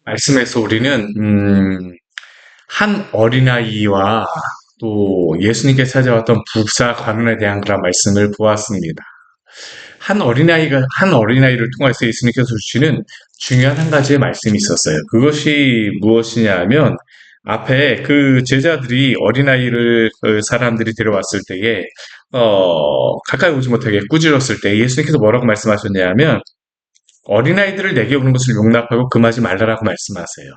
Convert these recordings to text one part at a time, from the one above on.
말씀에서 우리는 한 어린아이와 또 예수님께 찾아왔던 부자 관원에 대한 그런 말씀을 보았습니다. 한 어린아이를 통해서 예수님께서 주시는 중요한 한 가지의 말씀이 있었어요. 그것이 무엇이냐면 앞에 그 제자들이 어린아이를 그 사람들이 데려왔을 때에 가까이 오지 못하게 꾸짖었을 때 예수님께서 뭐라고 말씀하셨냐면 어린아이들을 내게 오는 것을 용납하고 금하지 말라라고 말씀하세요.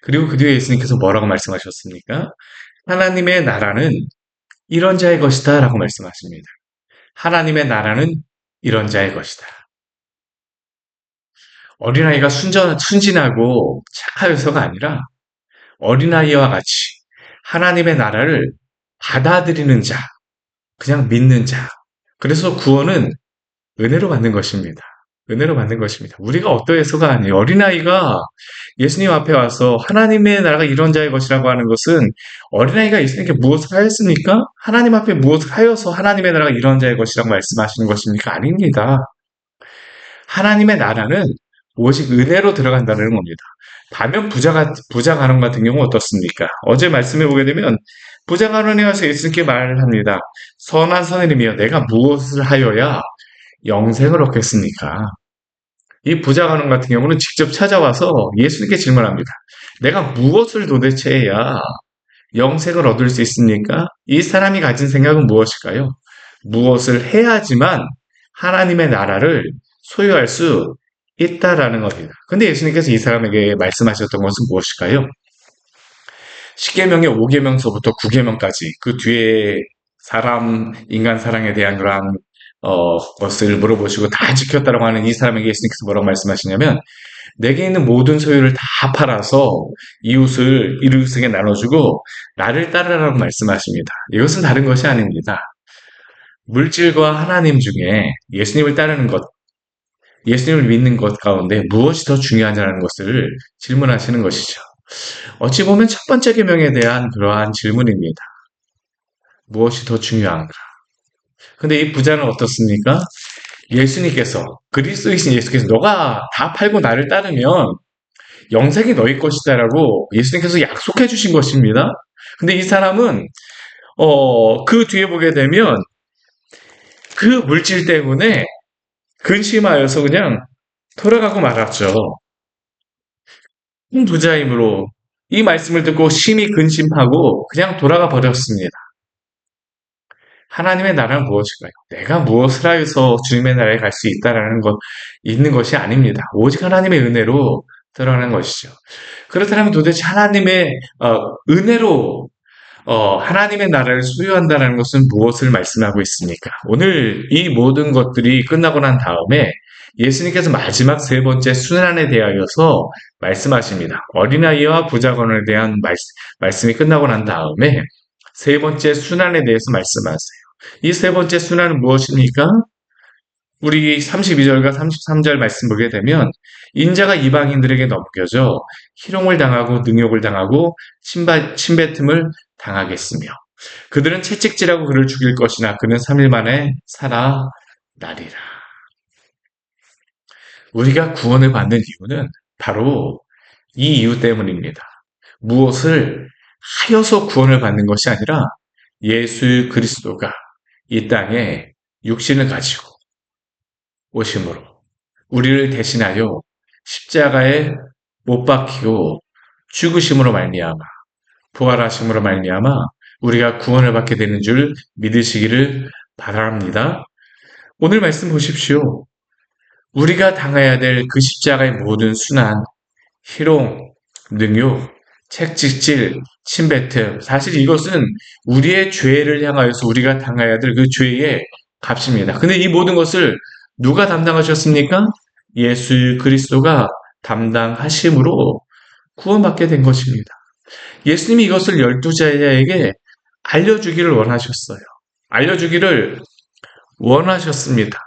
그리고 그 뒤에 예수님께서 뭐라고 말씀하셨습니까? 하나님의 나라는 이런 자의 것이다 라고 말씀하십니다. 하나님의 나라는 이런 자의 것이다. 어린아이가 순진하고 착하여서가 아니라 어린아이와 같이 하나님의 나라를 받아들이는 자, 그냥 믿는 자. 그래서 구원은 은혜로 받는 것입니다. 은혜로 받는 것입니다. 우리가 어떠해서가 아니에요. 어린아이가 예수님 앞에 와서 하나님의 나라가 이런 자의 것이라고 하는 것은 어린아이가 예수님께 무엇을 하였습니까? 하나님 앞에 무엇을 하여서 하나님의 나라가 이런 자의 것이라고 말씀하시는 것입니까? 아닙니다. 하나님의 나라는 오직 은혜로 들어간다는 겁니다. 반면 부자 간원 같은 경우 어떻습니까? 어제 말씀해 보게 되면 부자 간원에 와서 예수님께 말을 합니다. 선한 선생님이여 내가 무엇을 하여야 영생을 얻겠습니까? 이 부자 간원 같은 경우는 직접 찾아와서 예수님께 질문합니다. 내가 무엇을 도대체 해야 영생을 얻을 수 있습니까? 이 사람이 가진 생각은 무엇일까요? 무엇을 해야지만 하나님의 나라를 소유할 수 있다라는 겁니다. 근데 예수님께서 이 사람에게 말씀하셨던 것은 무엇일까요? 10계명의 5계명서부터 9계명까지 그 뒤에 인간 사랑에 대한 그러한 것을 물어보시고 다 지켰다라고 하는 이 사람에게 예수님께서 뭐라고 말씀하시냐면 내게 있는 모든 소유를 다 팔아서 이웃에게 나눠주고 나를 따르라고 말씀하십니다. 이것은 다른 것이 아닙니다. 물질과 하나님 중에 예수님을 따르는 것, 예수님을 믿는 것 가운데 무엇이 더 중요하냐는 것을 질문하시는 것이죠. 어찌 보면 첫 번째 계명에 대한 그러한 질문입니다. 무엇이 더 중요한가? 근데 이 부자는 어떻습니까? 그리스도이신 예수께서 너가 다 팔고 나를 따르면 영생이 너희 것이다라고 예수님께서 약속해 주신 것입니다. 근데 이 사람은 그 뒤에 보게 되면 그 물질 때문에 근심하여서 그냥 돌아가고 말았죠. 부자이므로 이 말씀을 듣고 심히 근심하고 그냥 돌아가 버렸습니다. 하나님의 나라는 무엇일까요? 내가 무엇을 하여서 주님의 나라에 갈 수 있는 것이 아닙니다. 오직 하나님의 은혜로 들어가는 것이죠. 그렇다면 도대체 은혜로 하나님의 나라를 소유한다는 것은 무엇을 말씀하고 있습니까? 오늘 이 모든 것들이 끝나고 난 다음에 예수님께서 마지막 세 번째 순환에 대하여서 말씀하십니다. 어린아이와 부자건에 대한 말씀이 끝나고 난 다음에 세 번째 순환에 대해서 말씀하세요. 이 세 번째 순환은 무엇입니까? 우리 32절과 33절 말씀 보게 되면 인자가 이방인들에게 넘겨져 희롱을 당하고 능욕을 당하고 침뱉음을 당하겠으며 그들은 채찍질하고 그를 죽일 것이나 그는 3일 만에 살아나리라. 우리가 구원을 받는 이유는 바로 이 이유 때문입니다. 무엇을 하여서 구원을 받는 것이 아니라 예수 그리스도가 이 땅에 육신을 가지고 오심으로 우리를 대신하여 십자가에 못 박히고 죽으심으로 말미암아 부활하심으로 말미암아 우리가 구원을 받게 되는 줄 믿으시기를 바랍니다. 오늘 말씀 보십시오. 우리가 당해야 될 그 십자가의 모든 순환, 희롱, 능욕, 책찍질, 침뱉음. 사실 이것은 우리의 죄를 향하여서 우리가 당해야 될 그 죄의 값입니다. 근데 이 모든 것을 누가 담당하셨습니까? 예수 그리스도가 담당하심으로 구원받게 된 것입니다. 예수님이 이것을 12제자에게 알려주기를 원하셨어요. 알려주기를 원하셨습니다.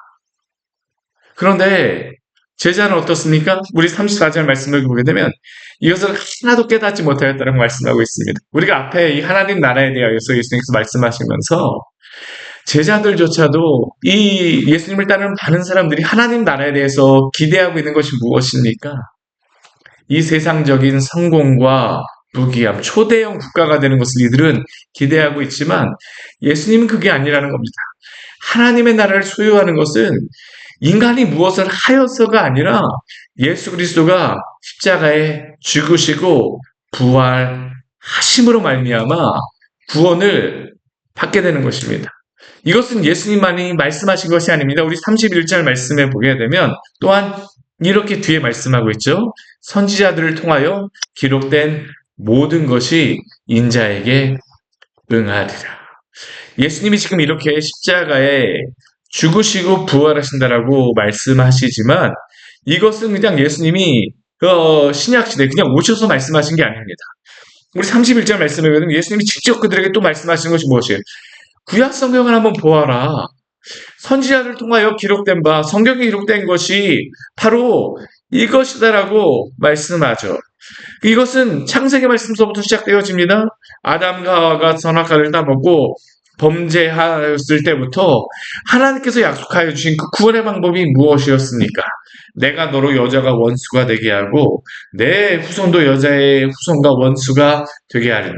그런데 제자는 어떻습니까? 우리 34절 말씀을 보게 되면 이것을 하나도 깨닫지 못하였다는 말씀하고 있습니다. 우리가 앞에 이 하나님 나라에 대하여서 예수님께서 말씀하시면서 제자들조차도 이 예수님을 따르는 많은 사람들이 하나님 나라에 대해서 기대하고 있는 것이 무엇입니까? 이 세상적인 성공과 부귀함, 초대형 국가가 되는 것을 이들은 기대하고 있지만 예수님은 그게 아니라는 겁니다. 하나님의 나라를 소유하는 것은 인간이 무엇을 하여서가 아니라 예수 그리스도가 십자가에 죽으시고 부활하심으로 말미암아 구원을 받게 되는 것입니다. 이것은 예수님만이 말씀하신 것이 아닙니다. 우리 31절 말씀에 보게 되면 또한 이렇게 뒤에 말씀하고 있죠. 선지자들을 통하여 기록된 모든 것이 인자에게 응하리라. 예수님이 지금 이렇게 십자가에 죽으시고 부활하신다라고 말씀하시지만 이것은 그냥 예수님이 신약시대에 그냥 오셔서 말씀하신 게 아닙니다. 우리 31절 말씀에 보면 예수님이 직접 그들에게 또 말씀하시는 것이 무엇이에요? 구약 성경을 한번 보아라. 선지자를 통하여 기록된 바, 성경에 기록된 것이 바로 이것이다라고 말씀하죠. 이것은 창세기 말씀서부터 시작되어집니다. 아담과 하와가 선악과를 따먹고 범죄하였을 때부터 하나님께서 약속하여 주신 그 구원의 방법이 무엇이었습니까? 내가 너로 여자가 원수가 되게 하고 내 후손도 여자의 후손과 원수가 되게 하리니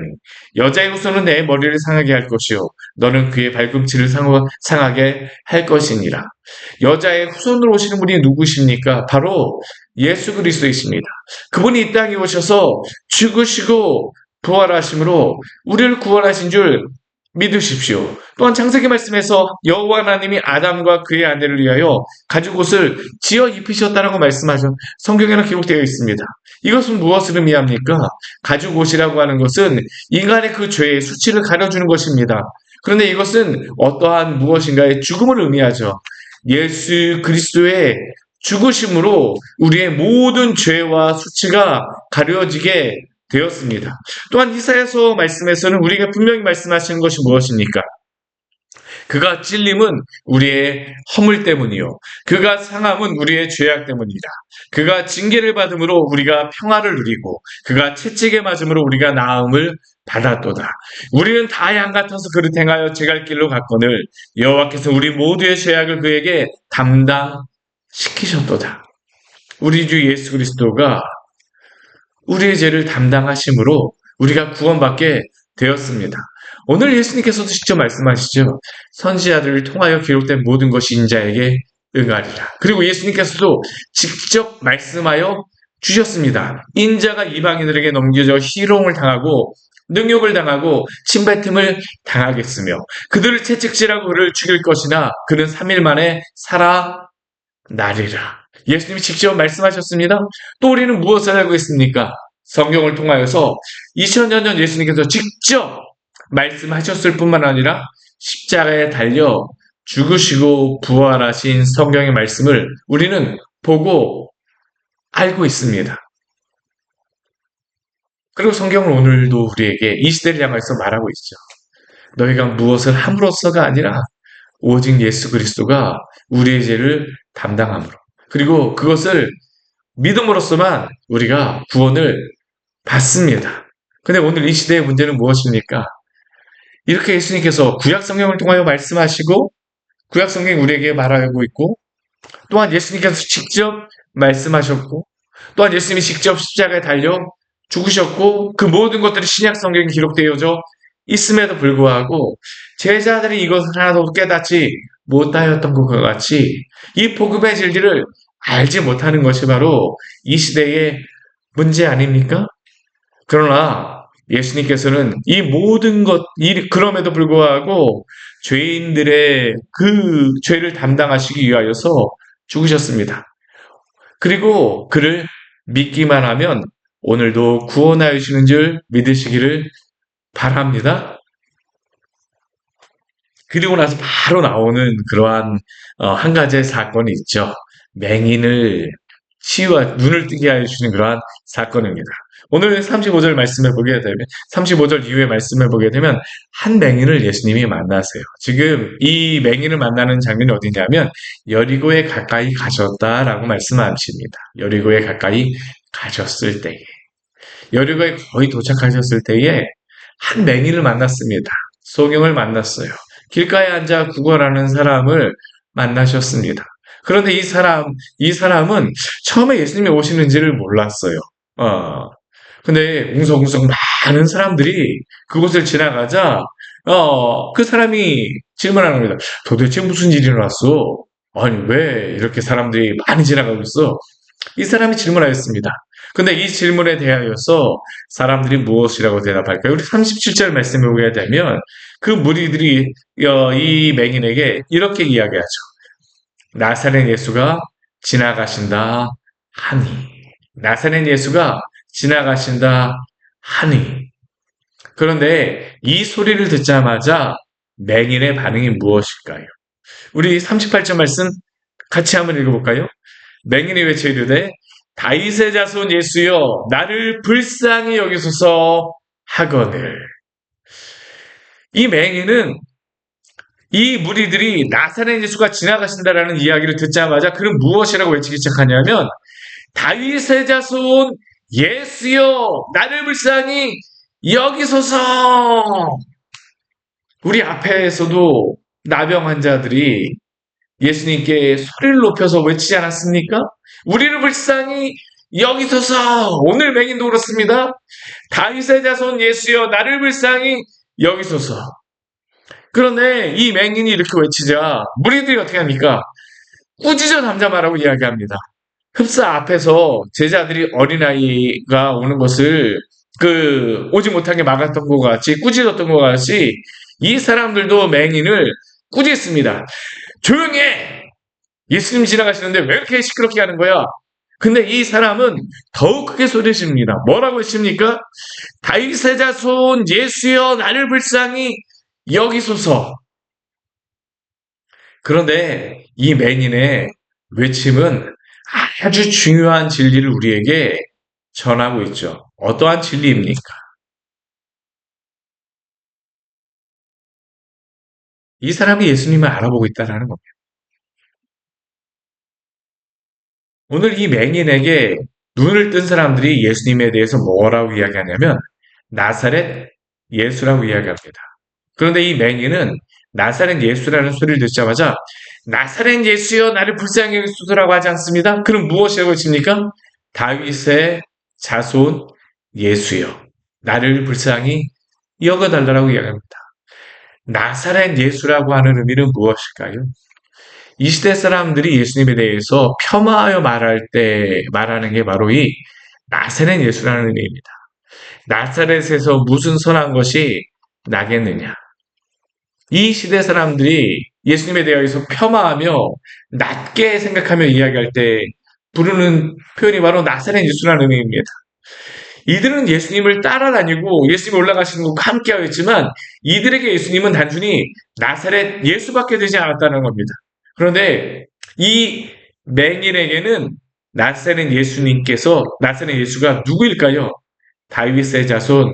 여자의 후손은 내 머리를 상하게 할 것이요 너는 그의 발꿈치를 상하게 할 것이니라. 여자의 후손으로 오시는 분이 누구십니까? 바로 예수 그리스도이십니다. 그분이 이 땅에 오셔서 죽으시고 부활하심으로 우리를 구원하신 줄 믿으십시오. 또한 창세기 말씀에서 여호와 하나님이 아담과 그의 아내를 위하여 가죽 옷을 지어 입히셨다라고 말씀하셔 성경에는 기록되어 있습니다. 이것은 무엇을 의미합니까? 가죽 옷이라고 하는 것은 인간의 그 죄의 수치를 가려주는 것입니다. 그런데 이것은 어떠한 무엇인가의 죽음을 의미하죠. 예수 그리스도의 죽으심으로 우리의 모든 죄와 수치가 가려지게 되었습니다. 또한 이사야서 말씀에서는 우리가 분명히 말씀하시는 것이 무엇입니까? 그가 찔림은 우리의 허물 때문이요. 그가 상함은 우리의 죄악 때문이라. 그가 징계를 받음으로 우리가 평화를 누리고 그가 채찍에 맞음으로 우리가 나음을 받았도다. 우리는 다 양 같아서 그릇 행하여 제갈 길로 갔거늘 여호와께서 우리 모두의 죄악을 그에게 담당시키셨도다. 우리 주 예수 그리스도가 우리의 죄를 담당하심으로 우리가 구원받게 되었습니다. 오늘 예수님께서도 직접 말씀하시죠. 선지자들을 통하여 기록된 모든 것이 인자에게 응하리라. 그리고 예수님께서도 직접 말씀하여 주셨습니다. 인자가 이방인들에게 넘겨져 희롱을 당하고 능욕을 당하고 침뱉음을 당하겠으며 그들을 채찍질하고 그를 죽일 것이나 그는 3일 만에 살아나리라. 예수님이 직접 말씀하셨습니다. 또 우리는 무엇을 알고 있습니까? 성경을 통하여서 2000년 전 예수님께서 직접 말씀하셨을 뿐만 아니라 십자가에 달려 죽으시고 부활하신 성경의 말씀을 우리는 보고 알고 있습니다. 그리고 성경은 오늘도 우리에게 이 시대를 향해서 말하고 있죠. 너희가 무엇을 함으로써가 아니라 오직 예수 그리스도가 우리의 죄를 담당함으로 그리고 그것을 믿음으로써만 우리가 구원을 받습니다. 근데 오늘 이 시대의 문제는 무엇입니까? 이렇게 예수님께서 구약 성경을 통하여 말씀하시고 구약 성경이 우리에게 말하고 있고 또한 예수님께서 직접 말씀하셨고 또한 예수님이 직접 십자가에 달려 죽으셨고 그 모든 것들이 신약 성경에 기록되어져 있음에도 불구하고 제자들이 이것을 하나도 깨닫지 못하였던 것과 같이 이 복음의 진리를 알지 못하는 것이 바로 이 시대의 문제 아닙니까? 그러나 예수님께서는 이 모든 그럼에도 불구하고 죄인들의 그 죄를 담당하시기 위하여서 죽으셨습니다. 그리고 그를 믿기만 하면 오늘도 구원하여 주시는 줄 믿으시기를 바랍니다. 그리고 나서 바로 나오는 그러한 한 가지의 사건이 있죠. 맹인을 치유와 눈을 뜨게 하여 주시는 그러한 사건입니다. 오늘 35절 말씀을 보게 되면 35절 이후의 말씀을 보게 되면 한 맹인을 예수님이 만나세요. 지금 이 맹인을 만나는 장면이 어디냐면 여리고에 가까이 가셨다라고 말씀하십니다. 여리고에 가까이 가셨을 때에 여리고에 거의 도착하셨을 때에 한 맹인을 만났습니다. 소경을 만났어요. 길가에 앉아 구걸하는 사람을 만나셨습니다. 그런데 이 사람은 처음에 예수님이 오시는지를 몰랐어요. 어. 근데 웅성웅성 많은 사람들이 그곳을 지나가자, 그 사람이 질문하는 겁니다. 도대체 무슨 일이 일어났어? 아니, 왜 이렇게 사람들이 많이 지나가고 있어? 이 사람이 질문하였습니다. 근데 이 질문에 대하여서 사람들이 무엇이라고 대답할까요? 우리 37절 말씀을 보게 되면 그 무리들이 이 맹인에게 이렇게 이야기하죠. 나사렛 예수가 지나가신다 하니. 나사렛 예수가 지나가신다 하니. 그런데 이 소리를 듣자마자 맹인의 반응이 무엇일까요? 우리 38절 말씀 같이 한번 읽어볼까요? 맹인이 외쳐 이르되 다윗의 자손 예수여 나를 불쌍히 여기소서 하거늘. 이 맹인은 이 무리들이 나사렛 예수가 지나가신다라는 이야기를 듣자마자 그는 무엇이라고 외치기 시작하냐면 다윗의 자손 예수여 나를 불쌍히 여기소서. 우리 앞에서도 나병 환자들이 예수님께 소리를 높여서 외치지 않았습니까? 우리를 불쌍히 여기소서. 오늘 맹인도 그렇습니다. 다윗의 자손 예수여 나를 불쌍히 여기소서. 그런데 이 맹인이 이렇게 외치자 무리들이 어떻게 합니까? 꾸짖어 담자마라고 이야기합니다. 흡사 앞에서 제자들이 어린아이가 오는 것을 오지 못하게 막았던 것 같이 꾸짖었던 것 같이 이 사람들도 맹인을 꾸짖습니다. 조용히 해! 예수님 지나가시는데 왜 이렇게 시끄럽게 하는 거야? 근데 이 사람은 더욱 크게 소리칩니다. 뭐라고 했습니까? 다윗의 자손 예수여 나를 불쌍히 여기소서. 그런데 이 맹인의 외침은 아주 중요한 진리를 우리에게 전하고 있죠. 어떠한 진리입니까? 이 사람이 예수님을 알아보고 있다는 겁니다. 오늘 이 맹인에게 눈을 뜬 사람들이 예수님에 대해서 뭐라고 이야기하냐면 나사렛 예수라고 이야기합니다. 그런데 이 맹인은 나사렛 예수라는 소리를 듣자마자 나사렛 예수여 나를 불쌍히 여기소서라고 하지 않습니다. 그럼 무엇이라고 했습니까? 다윗의 자손 예수여 나를 불쌍히 여겨달라고 이야기합니다. 나사렛 예수라고 하는 의미는 무엇일까요? 이 시대 사람들이 예수님에 대해서 폄하하여 말할 때 말하는 게 바로 이 나사렛 예수라는 의미입니다. 나사렛에서 무슨 선한 것이 나겠느냐? 이 시대 사람들이 예수님에 대해서 폄하하며 낮게 생각하며 이야기할 때 부르는 표현이 바로 나사렛 예수라는 의미입니다. 이들은 예수님을 따라다니고 예수님이 올라가시는 것과 함께하였지만 이들에게 예수님은 단순히 나사렛 예수밖에 되지 않았다는 겁니다. 그런데 이 맹인에게는 나사렛 예수가 누구일까요? 다윗의 자손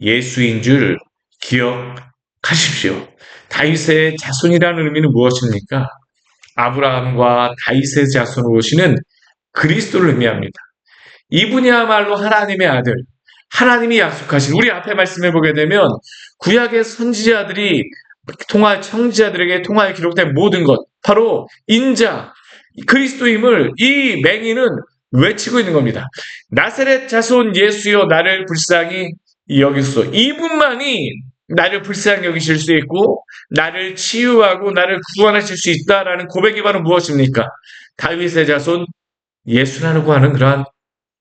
예수인 줄 기억하십시오. 다윗의 자손이라는 의미는 무엇입니까? 아브라함과 다윗의 자손으로 오시는 그리스도를 의미합니다. 이분이야말로 하나님의 아들, 하나님이 약속하신 우리 앞에 말씀해 보게 되면 구약의 선지자들이 청지자들에게 통하여 기록된 모든 것, 바로 인자, 그리스도임을 이 맹인은 외치고 있는 겁니다. 나사렛 자손 예수여 나를 불쌍히 여기소서. 이분만이 나를 불쌍히 여기실 수 있고 나를 치유하고 나를 구원하실 수 있다라는 고백이 바로 무엇입니까? 다윗의 자손 예수라고 하는 그러한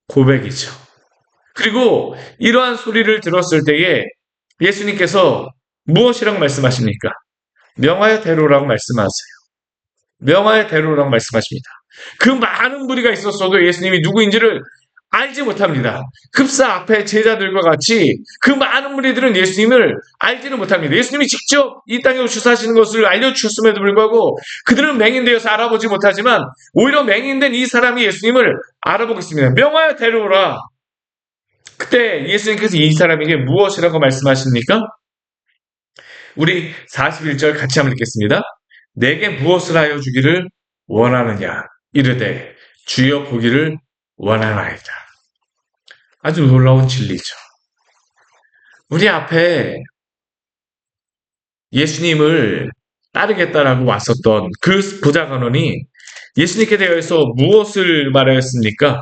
고백이죠. 그리고 이러한 소리를 들었을 때에 예수님께서 무엇이라고 말씀하십니까? 명하여 대로라고 말씀하세요. 명하여 대로라고 말씀하십니다. 그 많은 무리가 있었어도 예수님이 누구인지를 알지 못합니다. 급사 앞에 제자들과 같이 그 많은 무리들은 예수님을 알지는 못합니다. 예수님이 직접 이 땅에 오셔사시는 것을 알려주셨음에도 불구하고 그들은 맹인되어서 알아보지 못하지만 오히려 맹인된 이 사람이 예수님을 알아보고 있습니다. 명하여 데려오라. 그때 예수님께서 이 사람에게 무엇이라고 말씀하십니까? 우리 41절 같이 한번 읽겠습니다. 내게 무엇을 하여 주기를 원하느냐? 이르되 주여 보기를 원하나이다. 아주 놀라운 진리죠. 우리 앞에 예수님을 따르겠다라고 왔었던 그 부자간원이 예수님께 대해서 무엇을 말하였습니까?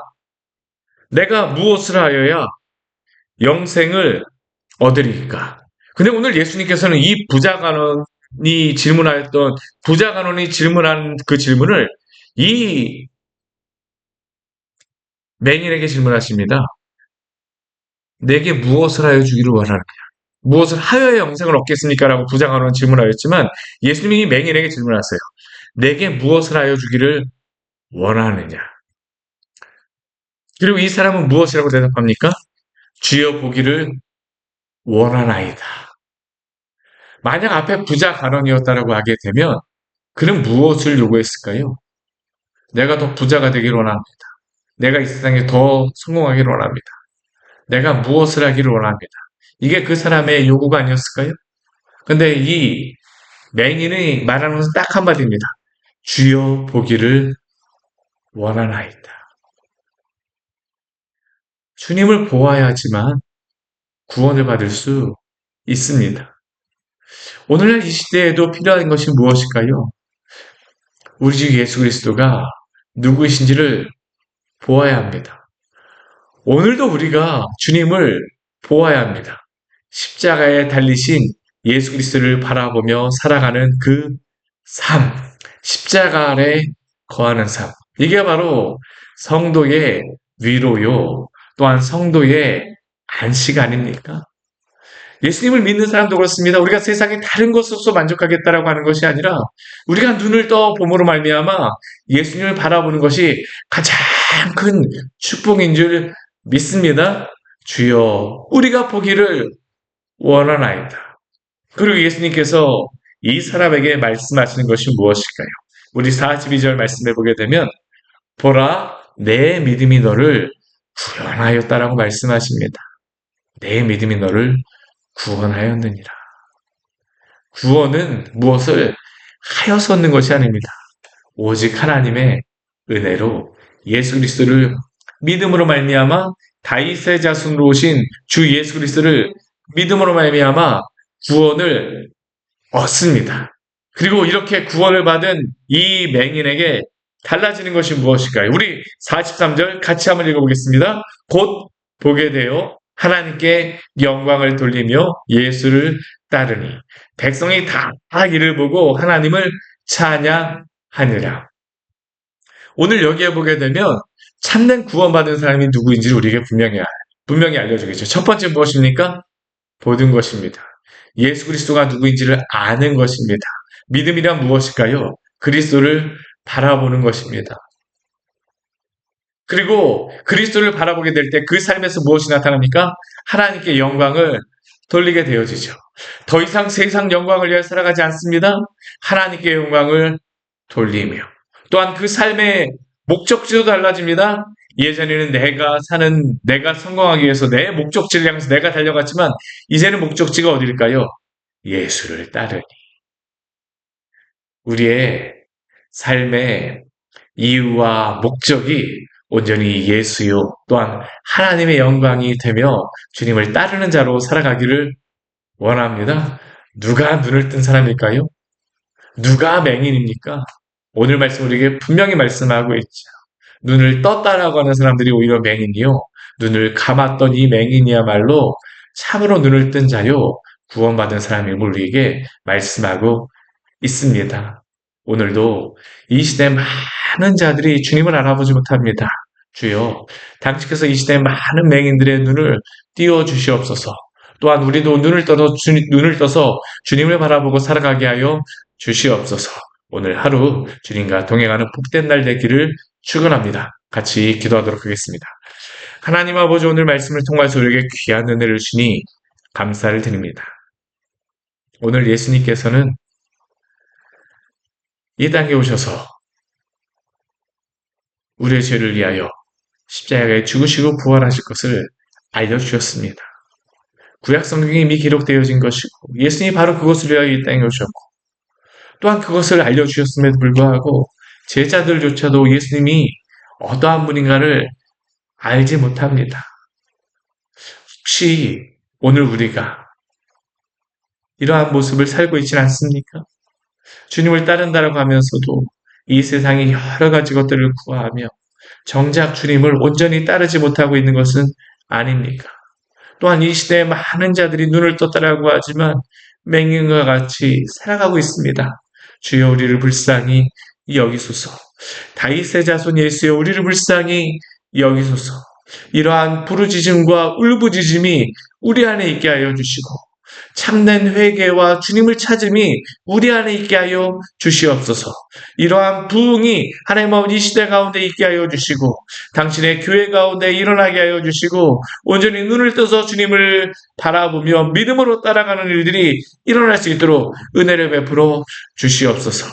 내가 무엇을 하여야 영생을 얻으리까? 근데 오늘 예수님께서는 이 부자 간원이 질문한 그 질문을 이 맹인에게 질문하십니다. 내게 무엇을 하여 주기를 원하느냐? 무엇을 하여야 영생을 얻겠습니까? 라고 부자 간원은 질문하였지만 예수님이 이 맹인에게 질문하세요. 내게 무엇을 하여 주기를 원하느냐? 그리고 이 사람은 무엇이라고 대답합니까? 주여 보기를 원하나이다. 만약 앞에 부자 간원이었다라고 하게 되면 그는 무엇을 요구했을까요? 내가 더 부자가 되기를 원합니다. 내가 이 세상에 더 성공하기를 원합니다. 내가 무엇을 하기를 원합니다. 이게 그 사람의 요구가 아니었을까요? 근데 이 맹인이 말하는 것은 딱 한마디입니다. 주여 보기를 원하나이다. 주님을 보아야지만 구원을 받을 수 있습니다. 오늘날 이 시대에도 필요한 것이 무엇일까요? 우리 주 예수 그리스도가 누구이신지를 보아야 합니다. 오늘도 우리가 주님을 보아야 합니다. 십자가에 달리신 예수 그리스도를 바라보며 살아가는 그 삶, 십자가 아래 거하는 삶. 이게 바로 성도의 위로요, 또한 성도의 안식 아닙니까? 예수님을 믿는 사람도 그렇습니다. 우리가 세상의 다른 것으로서 만족하겠다라고 하는 것이 아니라 우리가 눈을 떠 봄으로 말미암아 예수님을 바라보는 것이 가장 큰 축복인 줄 믿습니다. 주여 우리가 보기를 원하나이다. 그리고 예수님께서 이 사람에게 말씀하시는 것이 무엇일까요? 우리 42절 말씀해 보게 되면 보라 내 믿음이 너를 구원하였다라고 말씀하십니다. 내 믿음이 너를 구원하였느니라. 구원은 무엇을 하여서 얻는 것이 아닙니다. 오직 하나님의 은혜로 예수 그리스도를 믿음으로 말미암아 다윗의 자손으로 오신 주 예수 그리스도를 믿음으로 말미암아 구원을 얻습니다. 그리고 이렇게 구원을 받은 이 맹인에게 달라지는 것이 무엇일까요? 우리 43절 같이 한번 읽어보겠습니다. 곧 보게 되어 하나님께 영광을 돌리며 예수를 따르니 백성이 다 이를 보고 하나님을 찬양하니라. 오늘 여기에 보게 되면 참된 구원받은 사람이 누구인지 우리에게 분명히 알려주겠죠. 첫 번째 무엇입니까? 보는 것입니다. 예수 그리스도가 누구인지를 아는 것입니다. 믿음이란 무엇일까요? 그리스도를 바라보는 것입니다. 그리고 그리스도를 바라보게 될 때 그 삶에서 무엇이 나타납니까? 하나님께 영광을 돌리게 되어지죠. 더 이상 세상 영광을 위해 살아가지 않습니다. 하나님께 영광을 돌리며 또한 그 삶의 목적지도 달라집니다. 예전에는 내가 성공하기 위해서 내 목적지를 향해서 내가 달려갔지만 이제는 목적지가 어딜까요? 예수를 따르니. 우리의 삶의 이유와 목적이 온전히 예수요 또한 하나님의 영광이 되며 주님을 따르는 자로 살아가기를 원합니다. 누가 눈을 뜬 사람일까요? 누가 맹인입니까? 오늘 말씀 우리에게 분명히 말씀하고 있죠. 눈을 떴다라고 하는 사람들이 오히려 맹인이요. 눈을 감았던 이 맹인이야말로 참으로 눈을 뜬 자요. 구원받은 사람임을 우리에게 말씀하고 있습니다. 오늘도 이 시대 많은 자들이 주님을 알아보지 못합니다. 주여, 당신께서 이 시대 많은 맹인들의 눈을 띄워 주시옵소서. 또한 우리도 눈을 떠서 주님을 바라보고 살아가게 하여 주시옵소서. 오늘 하루 주님과 동행하는 복된 날 되기를 축원합니다. 같이 기도하도록 하겠습니다. 하나님 아버지 오늘 말씀을 통해서 우리에게 귀한 은혜를 주시니 감사를 드립니다. 오늘 예수님께서는 이 땅에 오셔서 우리의 죄를 위하여 십자가에 죽으시고 부활하실 것을 알려주셨습니다. 구약 성경에 이미 기록되어진 것이고 예수님이 바로 그것을 위하여 이 땅에 오셨고 또한 그것을 알려주셨음에도 불구하고 제자들조차도 예수님이 어떠한 분인가를 알지 못합니다. 혹시 오늘 우리가 이러한 모습을 살고 있지는 않습니까? 주님을 따른다라고 하면서도 이 세상의 여러 가지 것들을 구하며 정작 주님을 온전히 따르지 못하고 있는 것은 아닙니까? 또한 이 시대에 많은 자들이 눈을 떴다라고 하지만 맹인과 같이 살아가고 있습니다. 주여 우리를 불쌍히 여기소서. 다윗의 자손 예수여 우리를 불쌍히 여기소서. 이러한 부르짖음과 울부짖음이 우리 안에 있게 하여 주시고 참된 회개와 주님을 찾음이 우리 안에 있게 하여 주시옵소서. 이러한 부흥이 하나님 아버지 이 시대 가운데 있게 하여 주시고 당신의 교회 가운데 일어나게 하여 주시고 온전히 눈을 떠서 주님을 바라보며 믿음으로 따라가는 일들이 일어날 수 있도록 은혜를 베풀어 주시옵소서.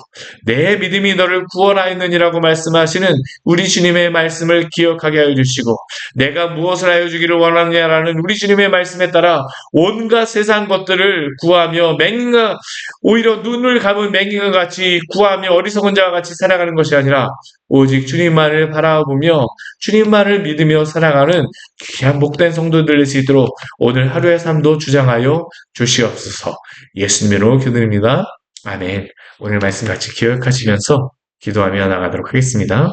내 믿음이 너를 구원하였느니라고 말씀하시는 우리 주님의 말씀을 기억하게 하여 주시고 내가 무엇을 하여 주기를 원하느냐라는 우리 주님의 말씀에 따라 온갖 세상 것들을 구하며 맹인과 오히려 눈을 감은 맹인과 같이 구하며 어리석은 자와 같이 살아가는 것이 아니라 오직 주님만을 바라보며 주님만을 믿으며 살아가는 귀한 복된 성도들 될 수 있도록 오늘 하루의 삶도 주장하여 주시옵소서. 예수님으로 기도드립니다. 아멘. 오늘 말씀 같이 기억하시면서 기도하며 나가도록 하겠습니다.